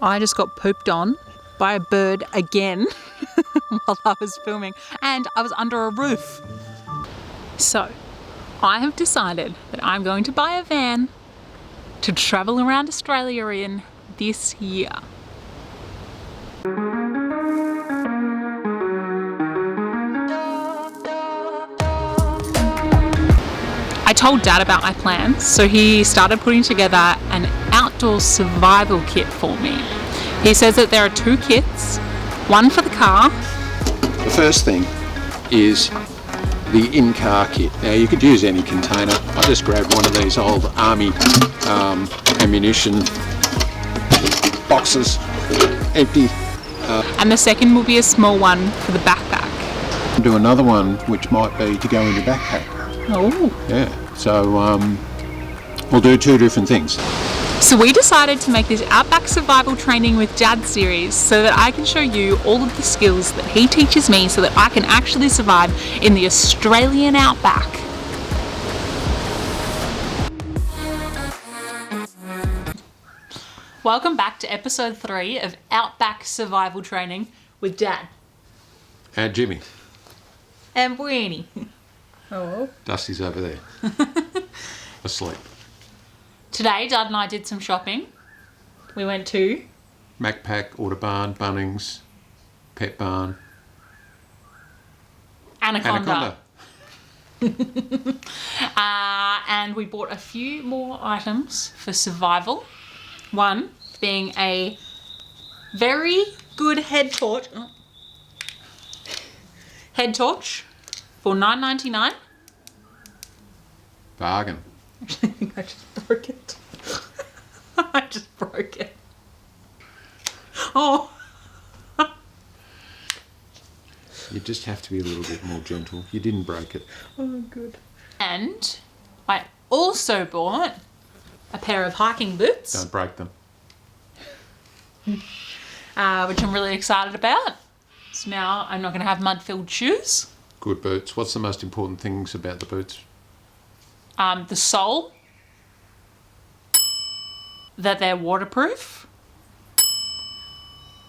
I just got pooped on by a bird again while I was filming, and I was under a roof. So I have decided that I'm going to buy a van to travel around Australia in this year. I told Dad about my plans, so he started putting together an outdoor survival kit for me. He says that there are 2 kits, one for the car. The first thing is the in-car kit. Now you could use any container. I just grabbed one of these old army ammunition boxes, empty. And the second will be a small one for the backpack. Do another one which might be to go in your backpack. Oh. Yeah, so we'll do 2 different things. So we decided to make this Outback survival training with Dad series so that I can show you all of the skills that he teaches me so that I can actually survive in the Australian Outback. Welcome back to episode 3 of Outback survival training with Dad. And Jimmy. And Bweenie. Oh. Dusty's over there, asleep. Today, Dad and I did some shopping. We went to Macpac, Autobarn, Bunnings, Pet Barn. Anaconda. And we bought a few more items for survival. One being a very good head torch. Head torch for $9.99. Bargain. Actually, I think I just broke it. I just broke it. Oh. You just have to be a little bit more gentle. You didn't break it. Oh, good. And I also bought a pair of hiking boots. Don't break them. Which I'm really excited about. So now I'm not going to have mud-filled shoes. Good boots. What's the most important things about the boots? The sole, that they're waterproof,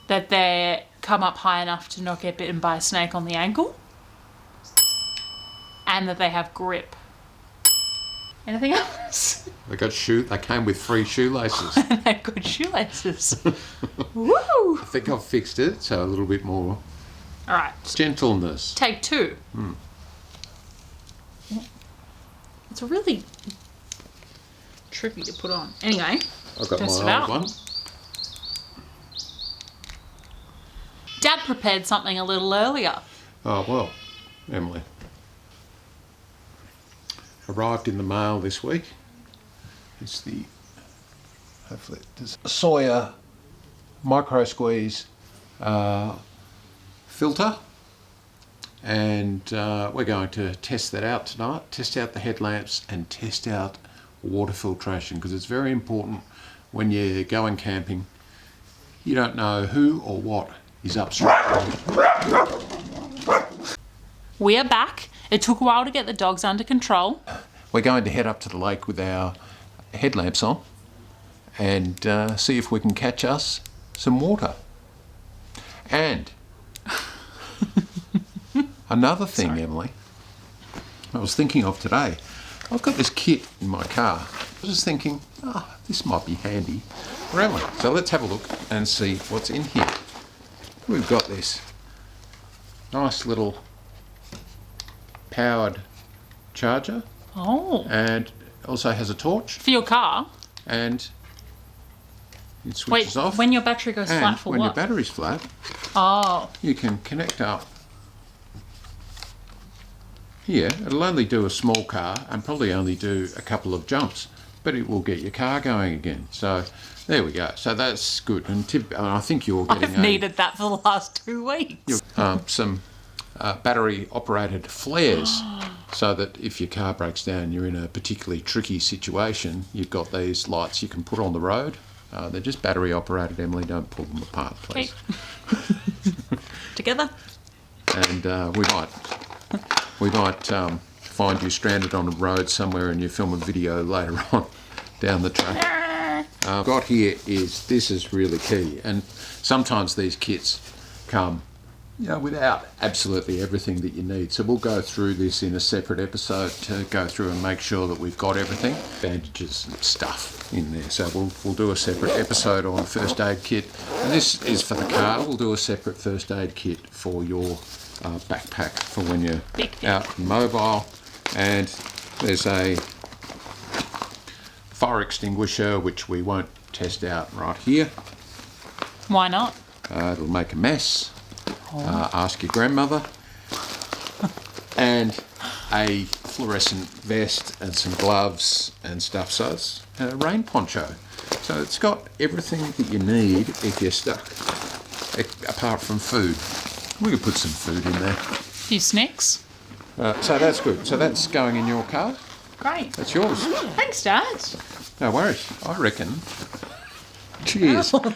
that they come up high enough to not get bitten by a snake on the ankle, and that they have grip. Anything else? They came with free shoelaces. And they've got shoelaces. Woo! I think I've fixed it, so a little bit more All right. gentleness. Take 2. It's really tricky to put on. Anyway, I've got test it my out. old one. Dad prepared something a little earlier. Oh, well, Emily. Arrived in the mail this week. It's the, hopefully, there's a Sawyer micro squeeze filter. And we're going to test that out tonight, test out the headlamps and test out water filtration, because it's very important when you're going camping. You don't know who or what is upstream. We are back. It took a while to get the dogs under control. We're going to head up to the lake with our headlamps on and see if we can catch us some water. And another thing, Sorry. Emily, I was thinking of today. I've got this kit in my car. I was just thinking, this might be handy for Emily. So let's have a look and see what's in here. We've got this nice little powered charger. Oh. And also has a torch. For your car? And it switches off. When your battery goes and flat for when what? your battery's flat, you can connect up here. It'll only do a small car and probably only do a couple of jumps, but it will get your car going again. So there we go. So that's good. And I think you're getting I've needed that for the last 2 weeks. Some battery operated flares so that if your car breaks down, you're in a particularly tricky situation, you've got these lights you can put on the road. They're just battery operated, Emily. Don't pull them apart, please. Okay. Together. And we might find you stranded on a road somewhere and you film a video later on down the track. got here is, this is really key, and sometimes these kits come without absolutely everything that you need. So we'll go through this in a separate episode to go through and make sure that we've got everything, bandages and stuff in there. So we'll do a separate episode on first aid kit. And this is for the car. We'll do a separate first aid kit for your backpack for when you're out and mobile. And there's a fire extinguisher, which we won't test out right here. Why not? It'll make a mess. Ask your grandmother. And a fluorescent vest and some gloves and stuff. So it's a rain poncho. So it's got everything that you need if you're stuck, apart from food. We could put some food in there. A few snacks. So that's good. So that's going in your car. Great. That's yours. Thanks, Dad. No worries. I reckon. Cheers. Oh,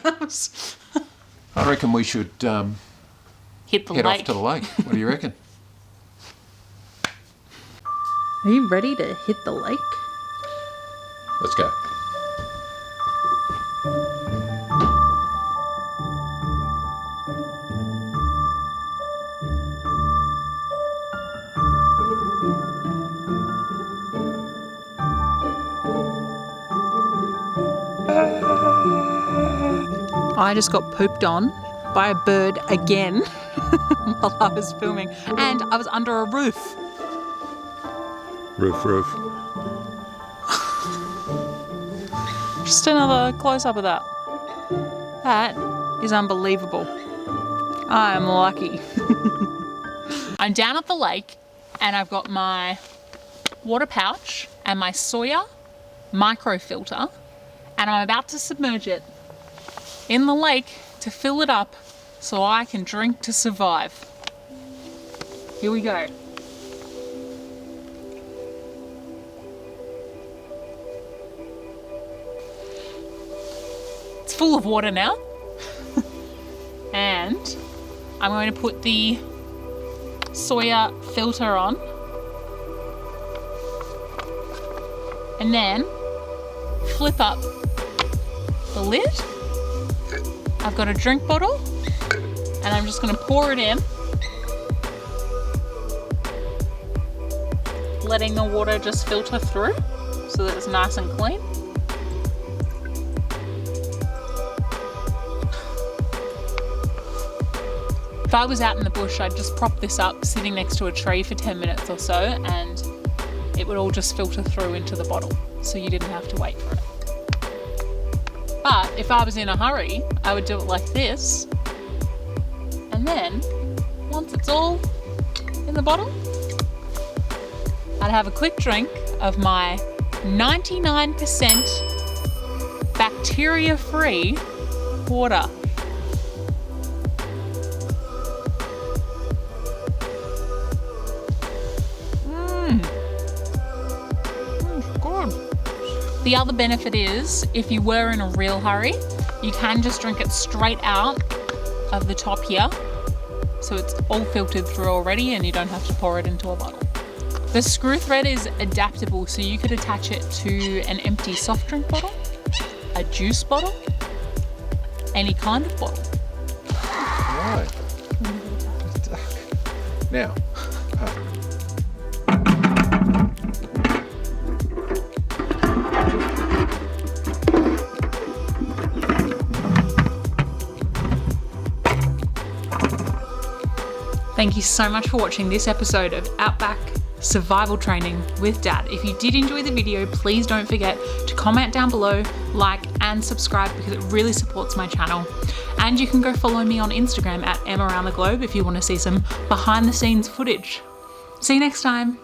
I reckon we should head off to the lake. What do you reckon? Are you ready to hit the lake? Let's go. I just got pooped on by a bird again while I was filming, and I was under a roof. Roof. Just another close-up of that. That is unbelievable. I am lucky. I'm down at the lake and I've got my water pouch and my Sawyer microfilter, and I'm about to submerge it in the lake to fill it up so I can drink to survive. Here we go. It's full of water now. And I'm going to put the Sawyer filter on. And then flip up the lid. I've got a drink bottle and I'm just going to pour it in, letting the water just filter through so that it's nice and clean. If I was out in the bush, I'd just prop this up sitting next to a tree for 10 minutes or so, and it would all just filter through into the bottle, so you didn't have to wait for it. But if I was in a hurry, I would do it like this, and then once it's all in the bottle, I'd have a quick drink of my 99% bacteria-free water. The other benefit is, if you were in a real hurry, you can just drink it straight out of the top here. So it's all filtered through already and you don't have to pour it into a bottle. The screw thread is adaptable, so you could attach it to an empty soft drink bottle, a juice bottle, any kind of bottle. Right. Now, thank you so much for watching this episode of Outback Survival Training with Dad. If you did enjoy the video, please don't forget to comment down below, like and subscribe, because it really supports my channel. And you can go follow me on Instagram at @EmAroundTheGlobe if you want to see some behind the scenes footage. See you next time.